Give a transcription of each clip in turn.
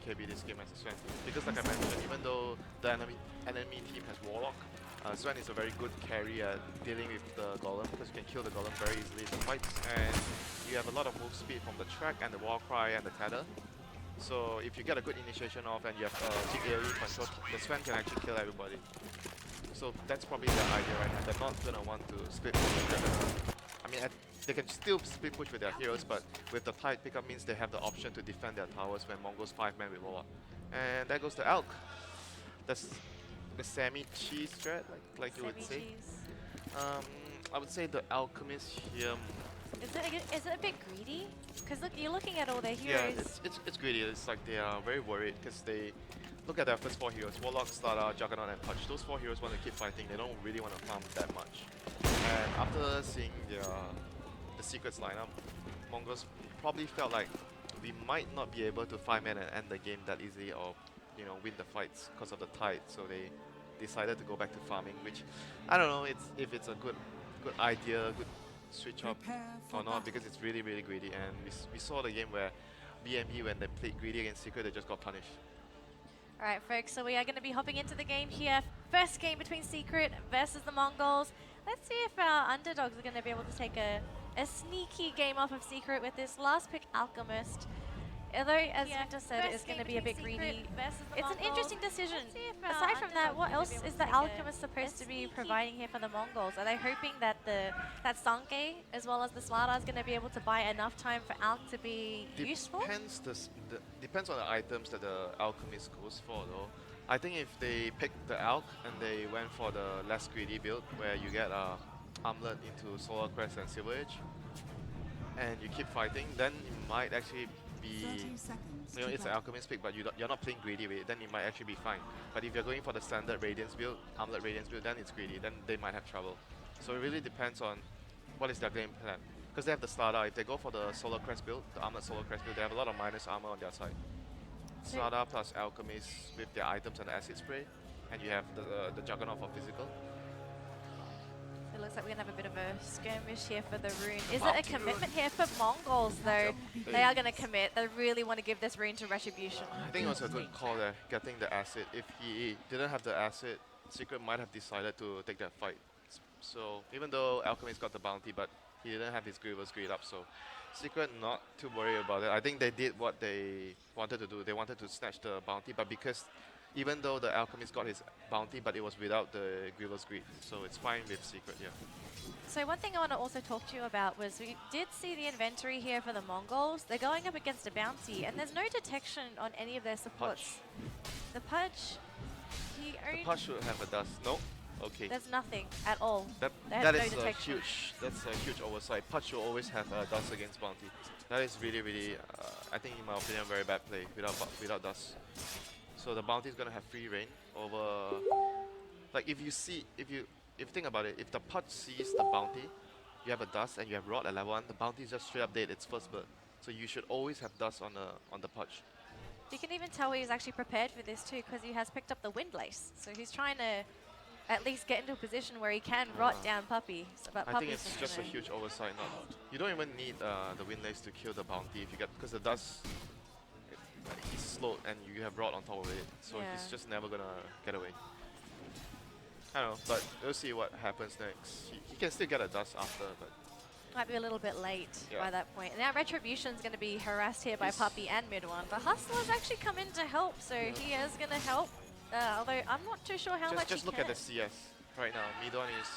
BKB this game as a Sven. Because like I mentioned, even though the enemy team has Warlock, Sven is a very good carry at dealing with the Golem because you can kill the Golem very easily in the fights, and you have a lot of move speed from the track and the Warcry and the Tether. So if you get a good initiation off and you have big AoE control, the Sven can actually kill everybody. So that's probably the idea right now. They're not gonna want to split push. I mean, they can still split push with their heroes, but with the Tide pickup means they have the option to defend their towers when Mongo's 5-man with Warlock. And there goes the Elk. That's the semi-cheese strat, like you would say. I would say the Alchemist here. Is it a bit greedy? Because look, you're looking at all their Yeah, heroes. it's greedy. It's like they are very worried because they look at their first 4 heroes: Warlock, Starter, Juggernaut, and Punch. Those 4 heroes want to keep fighting. They don't really want to farm that much. And after seeing the secrets lineup, Mongols probably felt like we might not be able to 5-man and end the game that easily, or win the fights because of the Tide. So they decided to go back to farming, which I don't know if it's a good idea, good switch up or not, because it's really greedy. And we saw the game where BMB, when they played greedy against Secret, they just got punished. Alright folks, so we are going to be hopping into the game here. First game between Secret versus the Mongols. Let's see if our underdogs are going to be able to take a sneaky game off of Secret with this last pick, Alchemist. Although, as Victor said, it is going to be a bit greedy. It's an interesting decision. Aside from that, what else is the Alchemist supposed to be providing here for the Mongols? Are they hoping that that Sanke as well as the Slardar is going to be able to buy enough time for Alch to be useful? Depends on the items that the Alchemist goes for, though. I think if they pick the Alch and they went for the less greedy build, where you get Armlet into Solar Crest and Silver Edge, and you keep fighting, then it might actually be, it's an Alchemist pick, but you're not playing greedy with it, then it might actually be fine. But if you're going for the standard Radiance build, Armlet Radiance build, then it's greedy, then they might have trouble. So it really depends on what is their game plan. Because they have the Slardar. If they go for the Solar Crest build, the Armlet Solar Crest build, they have a lot of minus armor on their side. Slardar plus Alchemist with their items and the Acid Spray, and you have the Juggernaut for physical. It looks like we're going to have a bit of a skirmish here for the rune. Is it a commitment here for Mongols, though? They are going to commit. They really want to give this rune to Retribution. I think it was a good call there, getting the Acid. If he didn't have the Acid, Secret might have decided to take that fight. So even though Alchemist got the bounty, but he didn't have his Grievous Greed up, so Secret not too worried about it. I think they did what they wanted to do. They wanted to snatch the bounty, but because even though the Alchemist got his bounty, but it was without the Grievous Greed, so it's fine with Secret, yeah. So one thing I want to also talk to you about was we did see the inventory here for the Mongols. They're going up against a bounty, and there's no detection on any of their supports. The Pudge, The Pudge should have a dust. No? Okay. There's nothing at all. That is a huge oversight. Pudge should always have dust against bounty. That is really, I think in my opinion, very bad play without dust. So the bounty is gonna have free reign over. Like if you think about it, if the Pudge sees the bounty, you have a dust and you have rod at level 1, the bounty is just straight up dead. It's first bird. So you should always have dust on the Pudge. You can even tell he's actually prepared for this too, because he has picked up the Windlace. So he's trying to at least get into a position where he can rot down Puppy. So, but I think it's just a huge oversight. You don't even need the Windlace to kill the bounty if you get, because the dust, he's slowed and you have rod on top of it, so he's just never gonna get away. I don't know, but we'll see what happens next. He can still get a dust after, but might be a little bit late by that point. And now Retribution's going to be harassed here by Puppy and Mid One, but Hustler's actually come in to help, so he is going to help. Although I'm not too sure how much. Just look at the CS right now. Mid One is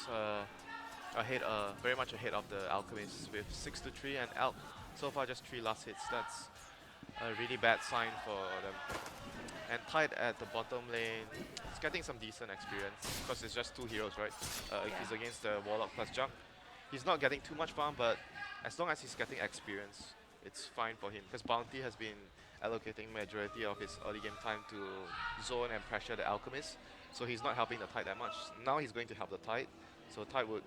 very much ahead of the Alchemist with 6-3, and Alch so far just 3 last hits. That's a really bad sign for them. And Tide at the bottom lane, he's getting some decent experience because it's just 2 heroes, right? If he's against the Warlock plus Junk, he's not getting too much farm, but as long as he's getting experience, it's fine for him, because Bounty has been allocating majority of his early game time to zone and pressure the Alchemist, so he's not helping the Tide that much. Now he's going to help the Tide, so Tide would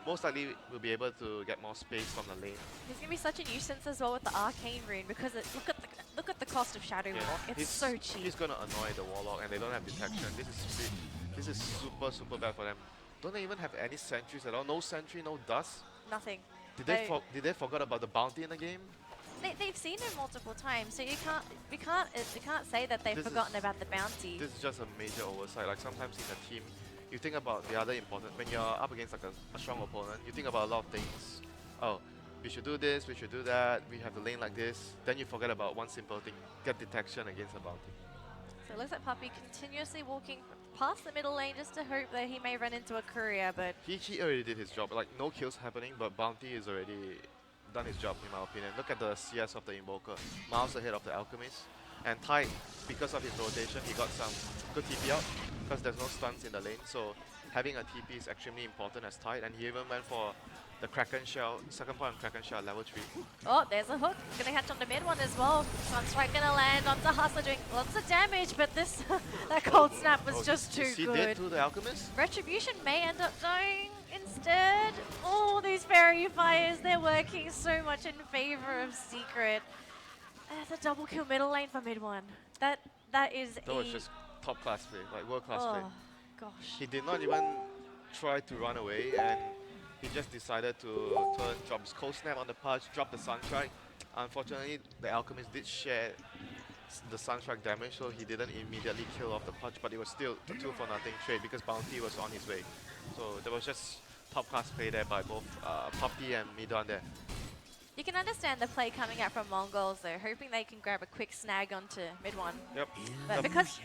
most likely will be able to get more space from the lane. He's going to be such a nuisance as well with the Arcane Rune, because look at the cost of Shadow Walk. It's so cheap. He's going to annoy the Warlock, and they don't have detection. This is super bad for them. Don't they even have any sentries at all? No sentry, no dust? Nothing. Did they forget about the bounty in the game? they've seen him multiple times, so you can't say that they've This forgotten is- about the bounty. This is just a major oversight. Like sometimes in a team, you think about the other important. When you're up against like a strong opponent, you think about a lot of things. Oh, we should do this. We should do that. We have to lane like this. Then you forget about one simple thing: get detection against a bounty. So it looks like Puppey continuously walking past the middle lane just to hope that he may run into a courier, but He already did his job. Like no kills happening, but bounty is already done his job in my opinion. Look at the CS of the Invoker, miles ahead of the Alchemist. And Tide, because of his rotation, he got some good TP out because there's no stuns in the lane. So having a TP is extremely important as Tide, and he even went for the Kraken Shell, second point on Kraken Shell at level 3. oh, there's a hook. Gonna catch on the mid one as well. Sunstrike gonna land onto Hustler doing lots of damage, but this that cold snap was just too Is he good. dead to the Alchemist? Retribution may end up dying instead. Oh, these fairy fires, they're working so much in favor of Secret. That's a double kill middle lane for mid one. That is That was just top class play, like world class play. oh gosh. He did not even try to run away, and he just decided to drop his cold snap on the punch, drop the Sunstrike. Unfortunately, the Alchemist did share the Sunstrike damage, so he didn't immediately kill off the punch, but it was still a 2 for nothing trade because Bounty was on his way. So there was just top class play there by both Puppey and Midon there. You can understand the play coming out from Mongols though, hoping they can grab a quick snag onto mid one. Yep. But The- because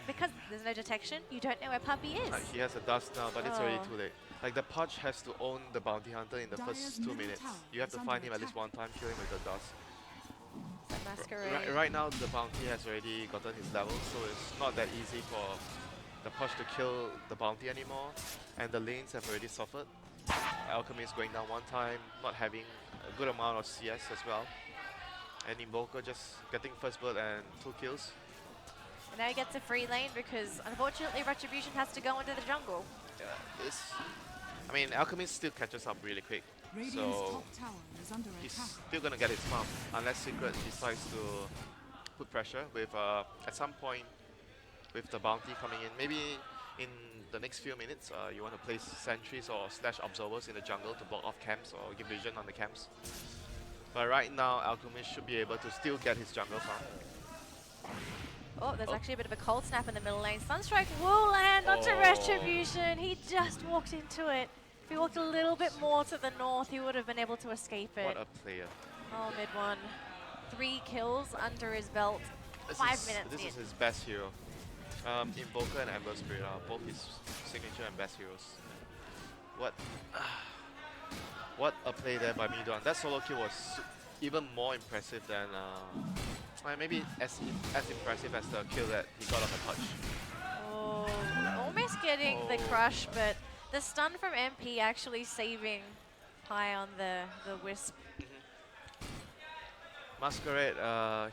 there's no detection, you don't know where Puppey is. He has a dust now, but it's already Oh. too late. Like the punch has to own the bounty hunter in the first 2 minutes. You have to find him at least one time, kill him with the dust. So Masquerade. Right now, the bounty has already gotten his level, so it's not that easy for the push to kill the bounty anymore. And the lanes have already suffered. Alchemist going down one time, not having a good amount of CS as well. And Invoker just getting first blood and 2 kills. And now he gets a free lane because unfortunately Retribution has to go into the jungle. I mean, Alchemist still catches up really quick. Radiant's So top tower is under he's attack. still gonna get his farm unless Secret decides to put pressure with at some point with the bounty coming in. Maybe in the next few minutes you want to place sentries or slash observers in the jungle to block off camps or give vision on the camps. But right now Alchemist should be able to still get his jungle farm. Oh, there's Oh. actually a bit of a cold snap in the middle lane. Sunstrike will land onto Oh. Retribution. He just walked into it. If he walked a little bit more to the north, he would have been able to escape it. What a player. Oh, mid one. 3 kills under his belt. This 5 is, minutes This in. is his best hero. Invoker and Ember Spirit are both his signature and best heroes. What a play there by Midon. That solo kill was even more impressive than maybe as impressive as the kill that he got on the touch. Oh, almost getting the Oh. crush, but the stun from MP actually saving Pi on the Wisp. Masquerade,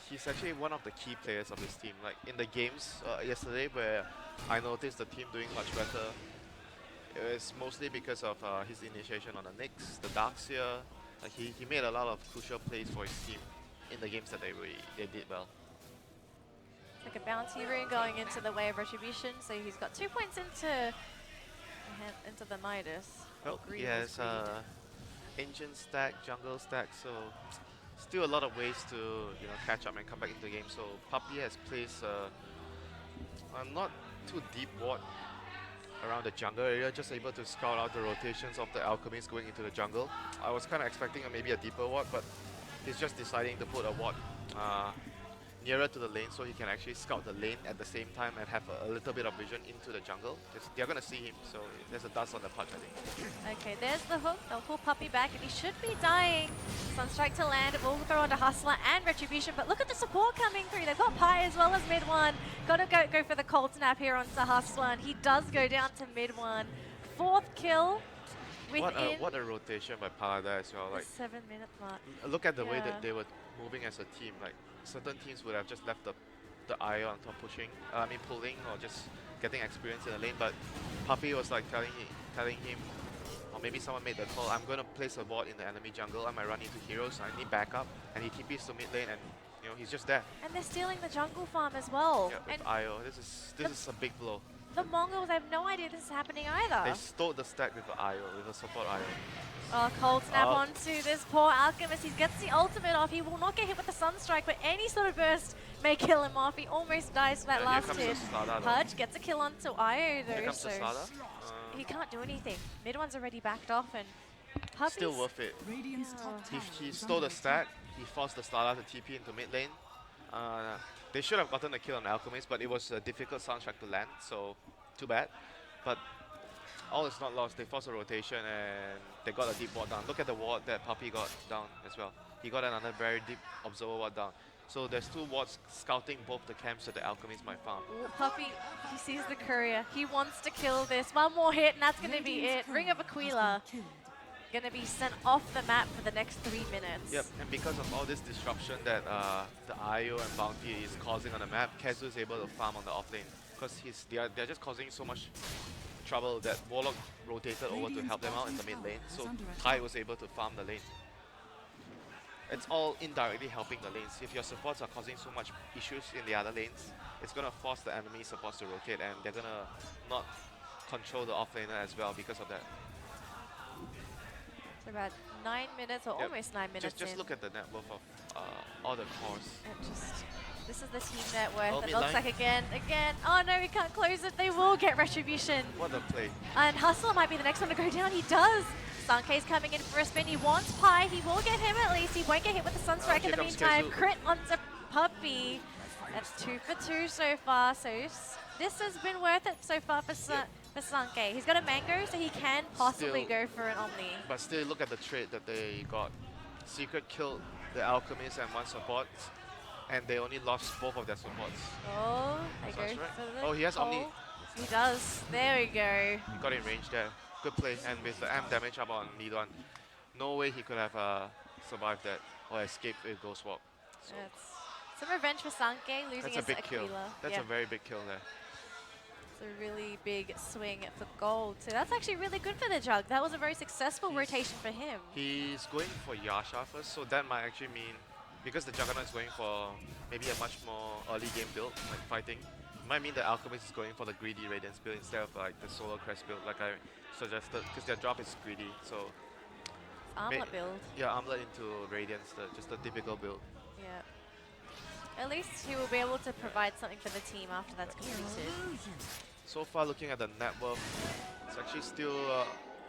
he's actually one of the key players of this team. Like in the games yesterday where I noticed the team doing much better, it was mostly because of his initiation on the Nyx, the Darkseer. Like he made a lot of crucial plays for his team in the games that they did well. It's like a bounty rune going into the way of Retribution, so he's got 2 points into the Midas. Well, Greed he was has ancient stack, jungle stack, so still a lot of ways to catch up and come back into the game. So Puppey has placed a not too deep ward around the jungle area, just able to scout out the rotations of the Alchemist going into the jungle. I was kind of expecting maybe a deeper ward, but he's just deciding to put a ward nearer to the lane so he can actually scout the lane at the same time and have a little bit of vision into the jungle. They're going to see him, so there's a dust on the punch, I think. Okay, there's the hook. They'll pull Puppey back, and he should be dying. Sunstrike to land. It will throw onto Hustler and Retribution, but look at the support coming through. They've got Pi as well as mid one. Got to go for the cold snap here onto Hustler, and he does go down to mid one. 4th kill within What a rotation by Paladin as well. the Like 7-minute mark. look at the way Yeah. that they were moving as a team. Like certain teams would have just left the eye on top pushing, pulling or just getting experience in the lane. But Puppey was like telling him, or maybe someone made the call. I'm going to place a ward in the enemy jungle. I might run into heroes. I need backup, and he TPs to mid lane, and he's just there. And they're stealing the jungle farm as well. Yeah, And with IO. This is a big blow. the Mongols, I have no idea this is happening either. They stole the stack with the IO, with the support IO. Oh, cold snap Oh. onto this poor Alchemist. He gets the ultimate off. He will not get hit with the Sunstrike, but any sort of burst may kill him off. He almost dies for that Yeah, here last comes hit. the Slada, though. Pudge gets a kill onto Io though, Here comes so the Slada. he can't do anything. Mid one's already backed off, and Puppy's Still worth it. He stole the stack. He forced the Slada to TP into mid lane. They should have gotten a kill on Alchemist, but it was a difficult Soundtrack to land, so too bad. But all is not lost. They forced a rotation and they got a deep ward down. Look at the ward that Puppy got down as well. He got another very deep Observer ward down. So there's two wards scouting both the camps that the Alchemist might farm. Ooh, Puppy, he sees the courier. He wants to kill this. One more hit and that's going to be it. Ring of Aquila going to be sent off the map for the next 3 minutes. Yep, and because of all this disruption that the IO and Bounty is causing on the map, Kazu is able to farm on the offlane. Because they're just causing so much trouble that Warlock rotated over to help them out in the mid lane. So Tai was able to farm the lane. It's all indirectly helping the lanes. If your supports are causing so much issues in the other lanes, it's going to force the enemy supports to rotate and they're going to not control the offlaner as well because of that. So about 9 minutes or almost 9 minutes Just in. look at the net worth of all the cores. This is the team net worth. Oh, It mid looks line. like again. Oh no, we can't close it. They will get Retribution. What a play. And Hustler might be the next one to go down. He does. Sunkei's coming in for a spin. He wants Pi. He will get him at least. He won't get hit with the Sunstrike in here the comes meantime. Kezu. Crit onto Puppy. That's 2 for 2 so far. So this has been worth it so far for Sunkei. He's got a Mango, so he can possibly Still- go for an Omni. But still, look at the trade that they got. Secret killed the Alchemist and one support, and they only lost both of their supports. Oh, I go Sounds right. for the Oh, he has Omni. call. He does. There we go. He got in range there. Good play. And with the amp damage up on lead one, no way he could have survived that or escaped with Ghost Walk. So That's some revenge for Sankei, losing that's a his big Aquila. kill. That's Yeah. a very big kill there. It's a really big swing for gold. So that's actually really good for the Jug. That was a very successful rotation for him. He's going for Yasha first, so that might actually mean, because the Juggernaut is going for maybe a much more early game build, like fighting, it might mean the Alchemist is going for the greedy Radiance build instead of like the Solar Crest build like I suggested, because their drop is greedy, so Armlet build. yeah, Armlet into Radiance, just a typical build. Yeah. At least he will be able to provide something for the team after that's completed. So far, looking at the net worth, it's actually still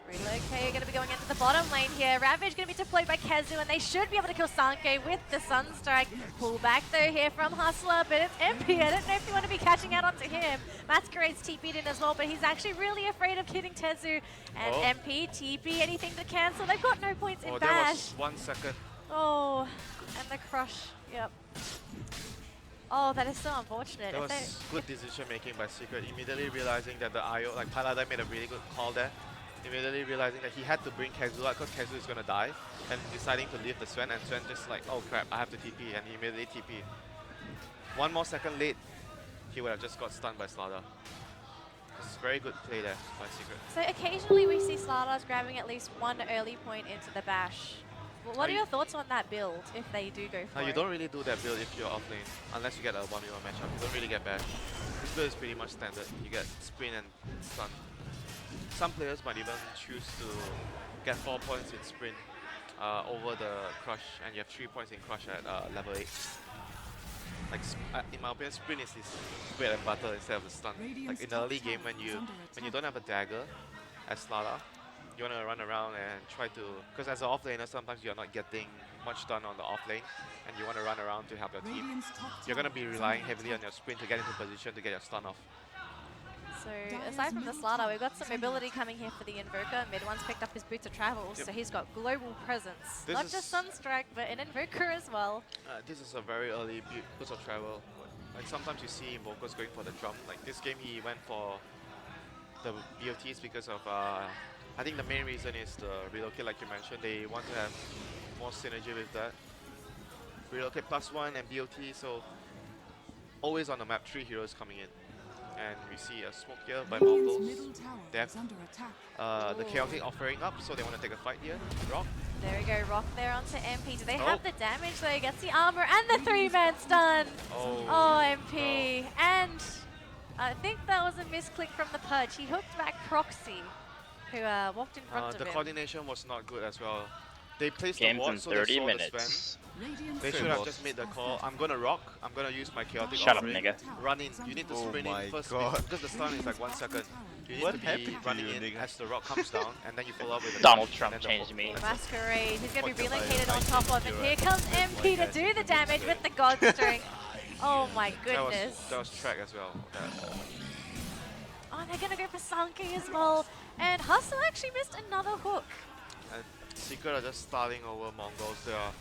Relocate going to be going into the bottom lane here. Ravage going to be deployed by Kezu, and they should be able to kill Sankei with the Sunstrike. Pull back though here from Hustler, but it's MP. I don't know if you want to be catching out onto him. Masquerade's TP'd in as well, but he's actually really afraid of hitting Tezu. And MP, TP, anything to cancel. They've got no points in that Bash. was 1 second. Oh, and the crush. Yep. Oh, that is so unfortunate. That If they- was good decision making by Secret, immediately realizing that the IO, like Paladin made a really good call there. Immediately realizing that he had to bring Kezu out because Kezu is going to die, and deciding to leave the Sven, and Sven just like, oh crap, I have to TP, and he immediately TP. 1 more second late, he would have just got stunned by Slaughter. It's very good play there by Secret. So occasionally we see Slardars grabbing at least one early point into the Bash. Well, what are your thoughts on that build if they do go for Now, it? you don't really do that build if you're offlane, unless you get a 1v1 matchup. You don't really get bash. This build is pretty much standard. You get sprint and stun. Some players might even choose to get 4 points in sprint over the crush, and you have 3 points in crush at level 8. Like in my opinion, sprint is this bread and butter instead of the stun. Like in the early game, when you don't have a dagger as Slada, you want to run around and try to, because as an offlaner, sometimes you're not getting much done on the offlane, and you want to run around to help your team. You're going to be relying heavily on your sprint to get into position to get your stun off. So aside from the Slardar, we've got some mobility coming here for the Invoker. Mid one's picked up his Boots of Travel, so he's got global presence. This Not is- just Sunstrike, but an Invoker as well. This is a very early boost of travel. Like sometimes you see Invokers going for the drum. Like this game, he went for the BOTs because of, I think the main reason is the relocate, like you mentioned. They want to have more synergy with that. Relocate +1 and BOT, so always on the map, 3 heroes coming in. And we see a smoke here by Mongols. They have the Chaotic offering up, so they want to take a fight here. Rock. There we go, Rock there onto MP. Do they Oh. have the damage though? Gets the armor and the 3-man stun. Oh. Oh, MP. And I think that was a misclick from the Pudge. He hooked back Proxy, who walked in front The of him. coordination was not good as well. They placed the Game's ward in so they 30 saw the minutes. Sven. They should have just made the call. I'm gonna rock. I'm gonna use my chaotic Shut up, offering. nigga. Run in. You need to Oh sprint my in first God. because the stun is like 1 second. You need What to be happened to running you, in nigga? as the rock comes down, and then you follow up with the Donald dash, Trump and then changed the me. Masquerade, he's going to be Fuck, relocated I on top of, and think here you're comes right. MP to That's do why the I damage think with the God String. Oh my that goodness. was track as well. Oh, they're going to go for Sankey as well. And Hustle actually missed another hook. And Secret are just starting over Mongols. They are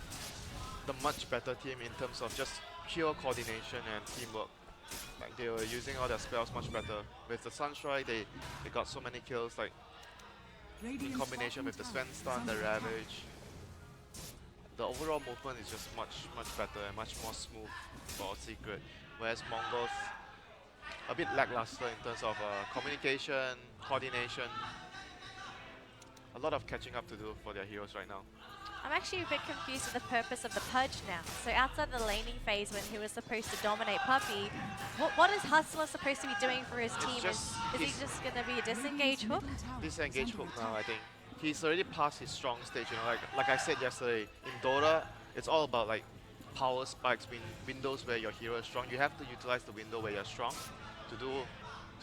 the much better team in terms of just pure coordination and teamwork. Like they were using all their spells much better. With the Sunstrike, they got so many kills. Like in combination with the Sven stun, the Ravage, the overall movement is just much better and much more smooth for Secret. Whereas Mongols a bit lackluster in terms of communication, coordination. A lot of catching up to do for their heroes right now. I'm actually a bit confused with the purpose of the Pudge now. So outside the laning phase when he was supposed to dominate Puppey, what is Hustler supposed to be doing for his team? Is he just going to be a disengage hook? Disengage hook now, I think. He's already past his strong stage, you know, like I said yesterday, in Dota, it's all about like power spikes, windows where your hero is strong. You have to utilize the window where you're strong to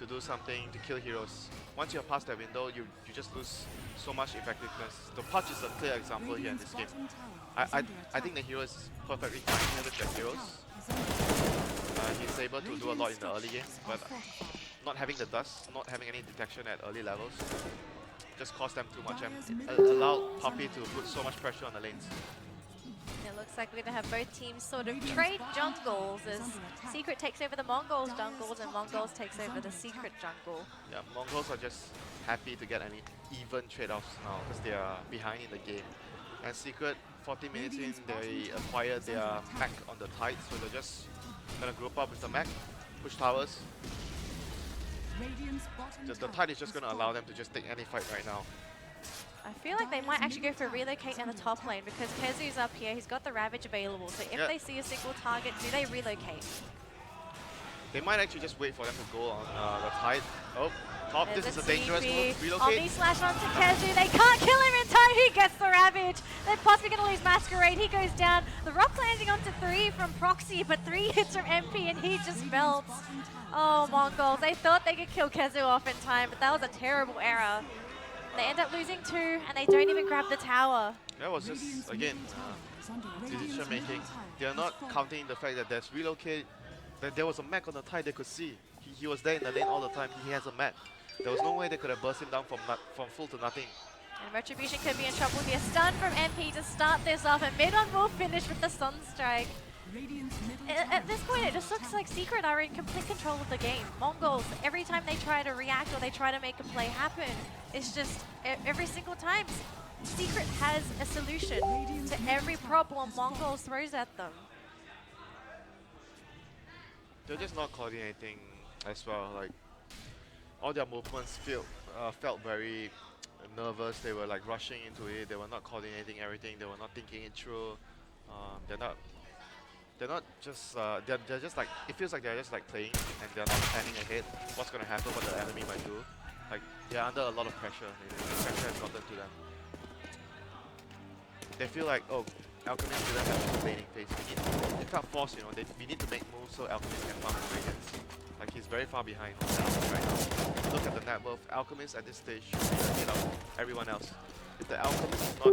do something, to kill heroes. Once you're past that window, you just lose so much effectiveness. The Pudge is a clear example here in this game. I think the hero is perfectly fine here with the heroes. He's able to do a lot in the early game, but not having the dust, not having any detection at early levels, just cost them too much and allowed Puppey to put so much pressure on the lanes. It looks like we're going to have both teams sort of trade jungles as Secret takes over the Mongols jungles and Mongols takes over the Secret jungle. Yeah, Mongols are just happy to get any even trade-offs now because they are behind in the game. And Secret, 40 minutes in, they acquired their mech on the tide, so they're just gonna group up with the mech, push towers. Just the tide is just gonna allow them to just take any fight right now. I feel like they might actually go for relocate in the top lane because Kezu's up here, he's got the Ravage available, so if they see a single target, do they relocate? They might actually just wait for them to go on the tide. Oh, top, There's this is a dangerous move. Omni Relocate. slash onto Kezu, they can't kill him in time, he gets the Ravage. They're possibly going to lose Masquerade, he goes down. The rock landing onto 3 from Proxy, but 3 hits from MP and he just melts. Oh, Mongols, they thought they could kill Kezu off in time, but that was a terrible error. They end up losing 2 and they don't even grab the tower. That was just, again, decision making. They're not counting the fact that there's relocate, that there was a mech on the tide they could see. He was there in the lane all the time, he has a mech. There was no way they could have burst him down from full to nothing. And Retribution could be in trouble here. Stun from MP to start this off, and Mid-on will finish with the Sunstrike. At this point, it just looks like Secret are in complete control of the game. Mongols, every time they try to react or they try to make a play happen, it's just every single time, Secret has a solution to every problem Mongols throws at them. They're just not coordinating as well. Like all their movements felt very nervous. They were like rushing into it. They were not coordinating everything. They were not thinking it through. They're not just. They're just like. It feels like they're just like playing and they're not planning ahead. What's gonna happen? What the enemy might do. Like they're under a lot of pressure. The pressure has gotten to them. They feel like, oh, Alchemist didn't have the laning phase. It felt forced, you know. We need to make moves so Alchemist can farm the Radiance. Like he's very far behind right now. Look at the net worth. Alchemist at this stage should be ahead of everyone else. If the Alchemist is not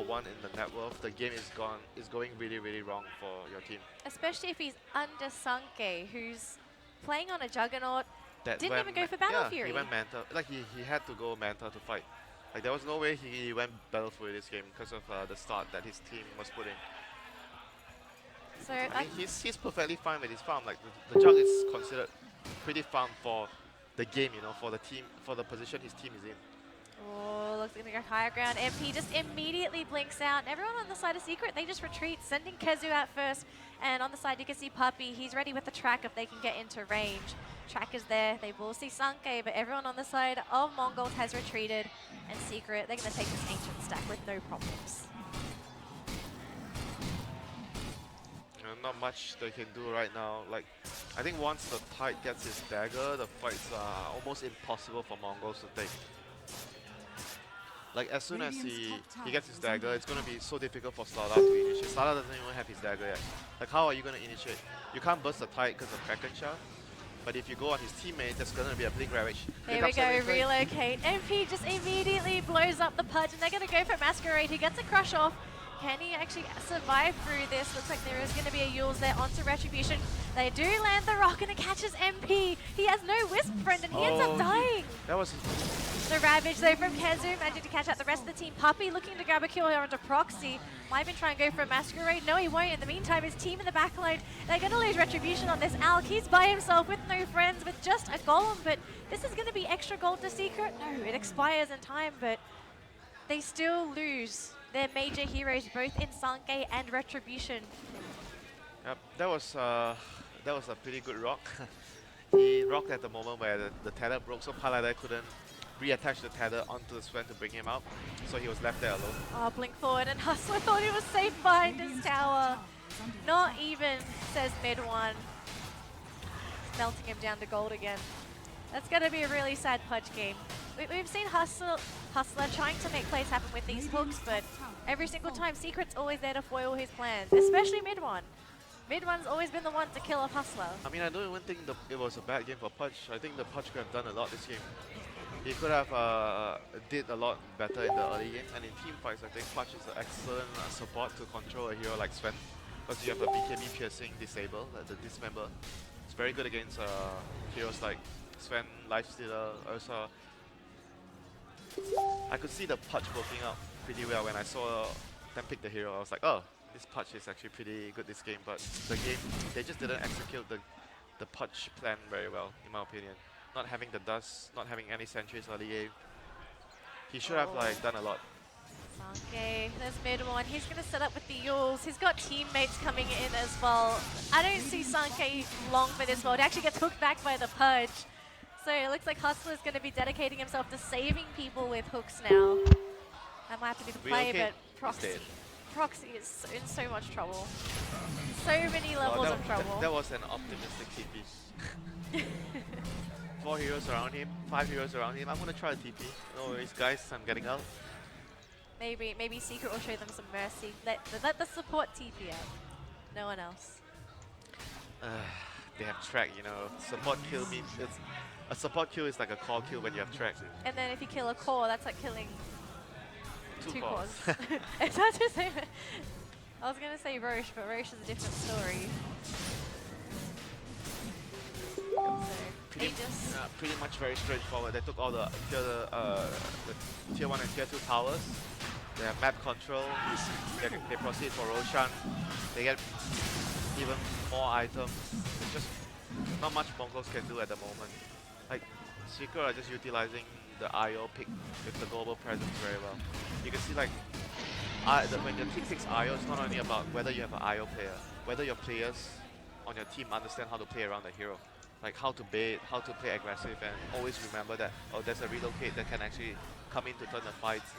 #1 in the net worth, the game is going really wrong for your team. Especially if he's under Sankey, who's playing on a Juggernaut. That Didn't even go for Battle Fury. He went Manta. Like he had to go Manta to fight. Like there was no way he went Battle Fury this game because of the start that his team was putting. So I mean, he's perfectly fine with his farm. Like the Jug is considered pretty farm for the game, you know, for the team, for the position his team is in. oh, looks like they go higher ground. MP just immediately blinks out. And everyone on the side of Secret, they just retreat, sending Kezu out first. And on the side, you can see Puppey. He's ready with the track if they can get into range. Track is there. They will see Sankey, but everyone on the side of Mongols has retreated. And Secret, they're going to take this Ancient stack with no problems. Not much they can do right now. Like I think once the Tide gets his dagger, the fights are almost impossible for Mongols to take. Like as soon as he gets his dagger, it's gonna be so difficult for Slada to initiate. Slada doesn't even have his dagger yet. Like how are you gonna initiate? You can't burst the Tide because of Kraken Shard. But if you go on his teammate, there's gonna be a Blink Ravage. There we go, relocate. MP just immediately blows up the Pudge and they're gonna go for Masquerade. He gets a crush off. Can he actually survive through this? Looks like there is going to be a Yules there onto Retribution. They do land the rock and it catches MP. He has no Wisp friend and he ends up dying. That was... The Ravage though from Kezu, managing to catch out the rest of the team. Puppey looking to grab a kill here onto Proxy. Might even try and go for a Masquerade. No, he won't. In the meantime, his team in the backline, they're going to lose Retribution on this Alk. He's by himself with no friends, with just a Golem, but this is going to be extra gold to Secret. No, it expires in time, but they still lose their major heroes, both in Sanke and Retribution. Yep, that was a pretty good rock. He rocked at the moment where the tether broke, so Paladin couldn't reattach the tether onto the Sven to bring him out, so he was left there alone. Oh, blink forward, and Hustler thought he was safe behind his tower. Not even, says mid one. Melting him down to gold again. That's going to be a really sad Pudge game. We've seen Hustler trying to make plays happen with these hooks, but every single time Secret's always there to foil his plans, especially mid one. Mid one's always been the one to kill off Hustler. I mean, I don't even think it was a bad game for Pudge. I think the Pudge could have done a lot this game. He could have did a lot better in the early game, and in team fights, I think Pudge is an excellent support to control a hero like Sven, because you have a BKB piercing disable, the dismember. It's very good against heroes like Sven, Lifestealer, Ursa. I could see the Pudge working out pretty well when I saw them pick the hero. I was like, oh, this Pudge is actually pretty good this game, but the game, they just didn't execute the Pudge plan very well, in my opinion. Not having the dust, not having any sentries early game. He should have like done a lot. Sanke, there's mid one. He's going to set up with the Yules. He's got teammates coming in as well. I don't see Sanke long for this world. He actually gets hooked back by the Pudge. So it looks like Hustler's going to be dedicating himself to saving people with hooks now. That might have to be the play, but Proxy is in so much trouble. So many levels of trouble. That was an optimistic TP. 4 heroes around him, 5 heroes around him. I'm gonna try a TP. No worries, guys. I'm getting out. Maybe Secret will show them some mercy. Let the support TP out. No one else. They have track, you know. Support kill means a support kill is like a core kill when you have track. And then if you kill a core, that's like killing two cores. It's hard to say. I was gonna say Roche, but Roche is a different story. Pretty much very straightforward. They took all the tier 1 and tier 2 towers. They have map control. They proceed for Roshan. They get even more items. It's just not much Mongols can do at the moment. Like, Secret are just utilizing the IO pick with the global presence very well. You can see like, when your team picks IO, it's not only about whether you have an IO player, whether your players on your team understand how to play around the hero. Like how to bait, how to play aggressive, and always remember that, oh, there's a relocate that can actually come in to turn the fights.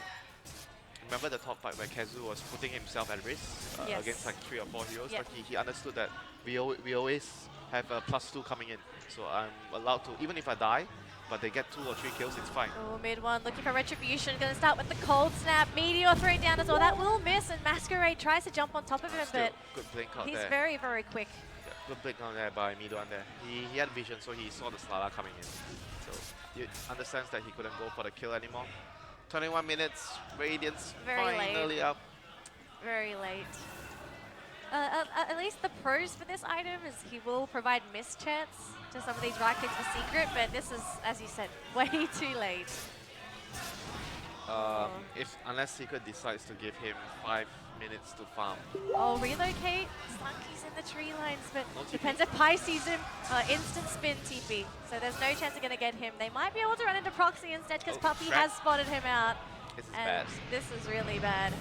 Remember the top fight where Kezu was putting himself at risk against like 3 or 4 heroes? Yep. Like he understood that we always have a +2 coming in. So I'm allowed to, even if I die, but they get 2 or 3 kills, it's fine. Oh, mid one looking for Retribution. Gonna start with the cold snap. Meteor thrown down as well. That will miss, and Masquerade tries to jump on top of him, but good blink out he's there. very, very quick. Yeah, good blink out there by Midoan there. He had vision, so he saw the Slala coming in. So he understands that he couldn't go for the kill anymore. 21 minutes, Radiant's finally up. Very late. At least the pros for this item is he will provide mischance to some of these right clicks for Secret, but this is, as you said, way too late. Unless Secret decides to give him 5 minutes to farm. Oh, relocate. Slunky's in the tree lines, but No TP. depends if Pi sees him. Instant spin TP. So there's no chance of going to get him. They might be able to run into Proxy instead because Puppey has spotted him out. This is And bad. this is really bad.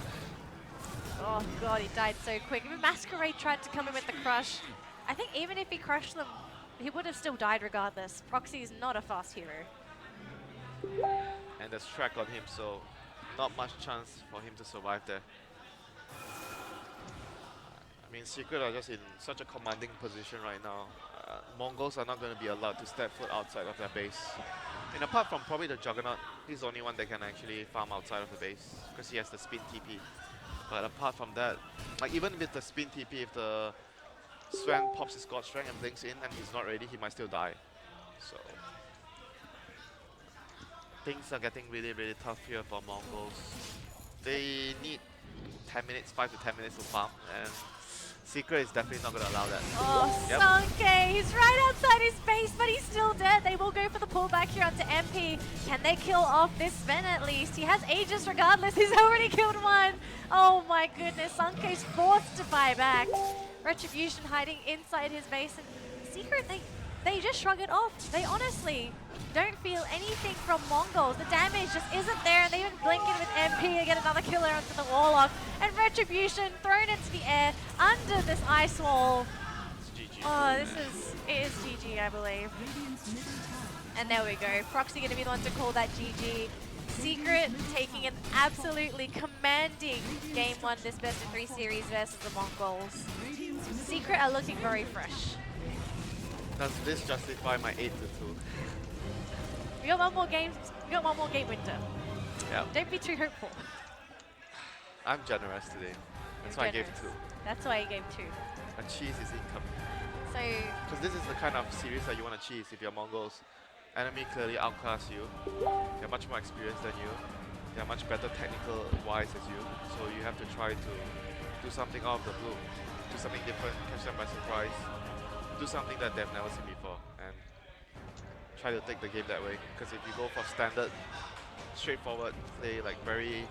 Oh god, he died so quick. Even Masquerade tried to come in with the crush. I think even if he crushed them, he would have still died regardless. Proxy is not a fast hero. And there's track on him, so not much chance for him to survive there. I mean, Secret are just in such a commanding position right now. Mongols are not going to be allowed to step foot outside of their base. And apart from probably the Juggernaut, he's the only one that can actually farm outside of the base because he has the spin TP. But apart from that, like even with the spin TP, if the Sven pops his God Strength and blinks in and he's not ready, he might still die. So things are getting really, really tough here for Mongols. They need 10 minutes, 5 to 10 minutes to farm, and Secret is definitely not going to allow that. Oh, Yep. Sunke, he's right outside his base, but he's still dead. They will go for the pullback here onto MP. Can they kill off this Sven at least? He has Aegis regardless. He's already killed one. Oh my goodness, Sunke's forced to buy back. Retribution hiding inside his base, and Secret, they just shrug it off. They honestly don't feel anything from Mongols. The damage just isn't there, and they even blink in with MP to get another killer onto the Warlock. And Retribution thrown into the air under this ice wall. It's GG. Oh, it is GG, I believe. And there we go. Proxy going to be the one to call that GG. Secret taking an absolutely commanding Game 1 this best of 3 series versus the Mongols. Secret are looking very fresh. Does this justify my 8-2? We got one more game. We got one more game, Winter. Yeah. Don't be too hopeful. I'm generous today. That's why I gave 2. That's why you gave 2. A cheese is incoming. So, Because this is the kind of series that you want to cheese if you're Mongols. Enemy clearly outclass you. They're much more experienced than you. They're much better technical wise as you. So you have to try to do something out of the blue. Do something different, catch them by surprise. Do something that they've never seen before. And try to take the game that way. Because if you go for standard, straightforward play, like very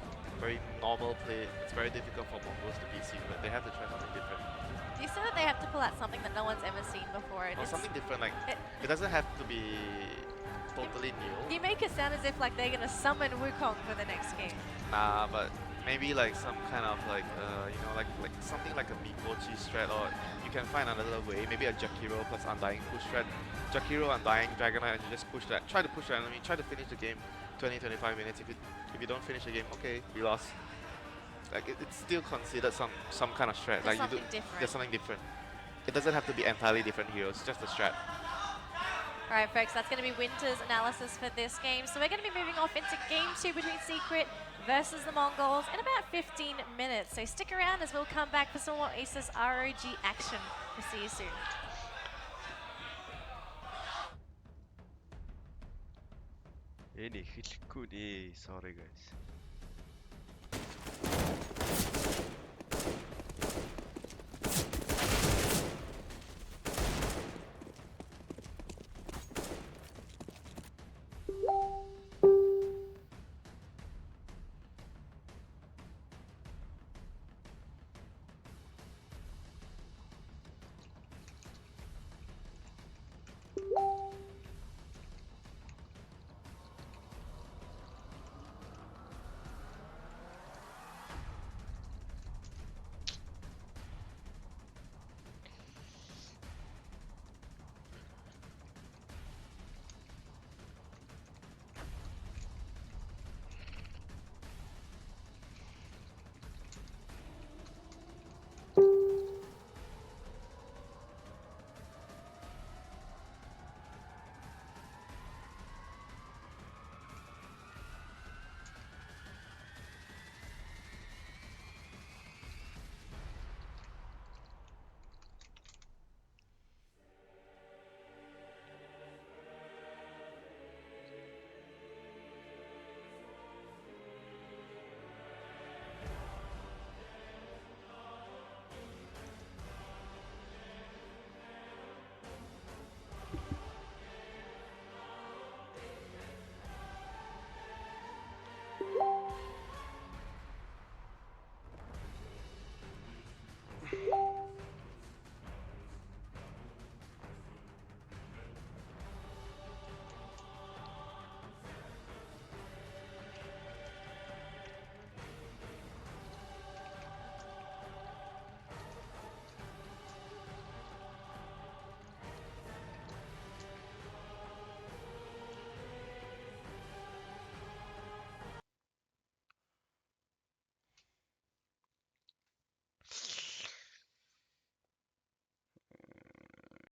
normal play, it's very difficult for Mongols to beat Secret. They have to try something different. you said that they have to pull out something that no one's ever seen before. Or something different, like it doesn't have to be totally new. You make it sound as if like they're gonna summon Wukong for the next game. Nah, but maybe like some kind of like you know, like something like a Mikochi strat, or you can find another way. Maybe a Jakiro plus Undying push strat. Jakiro, Undying, Dragonite, and you just push that. Try to push the enemy. Try to finish the game 20-25 minutes. If you don't finish the game, okay, we lost. Like it's still considered some kind of strat. There's Like you do, something different. there's something different. It doesn't have to be entirely different heroes. Just a strat. Alright folks, that's going to be Winter's analysis for this game. So we're going to be moving off into Game 2 between Secret versus the Mongols in about 15 minutes. So stick around as we'll come back for some more Asus ROG action. We'll see you soon. Any good, sorry guys.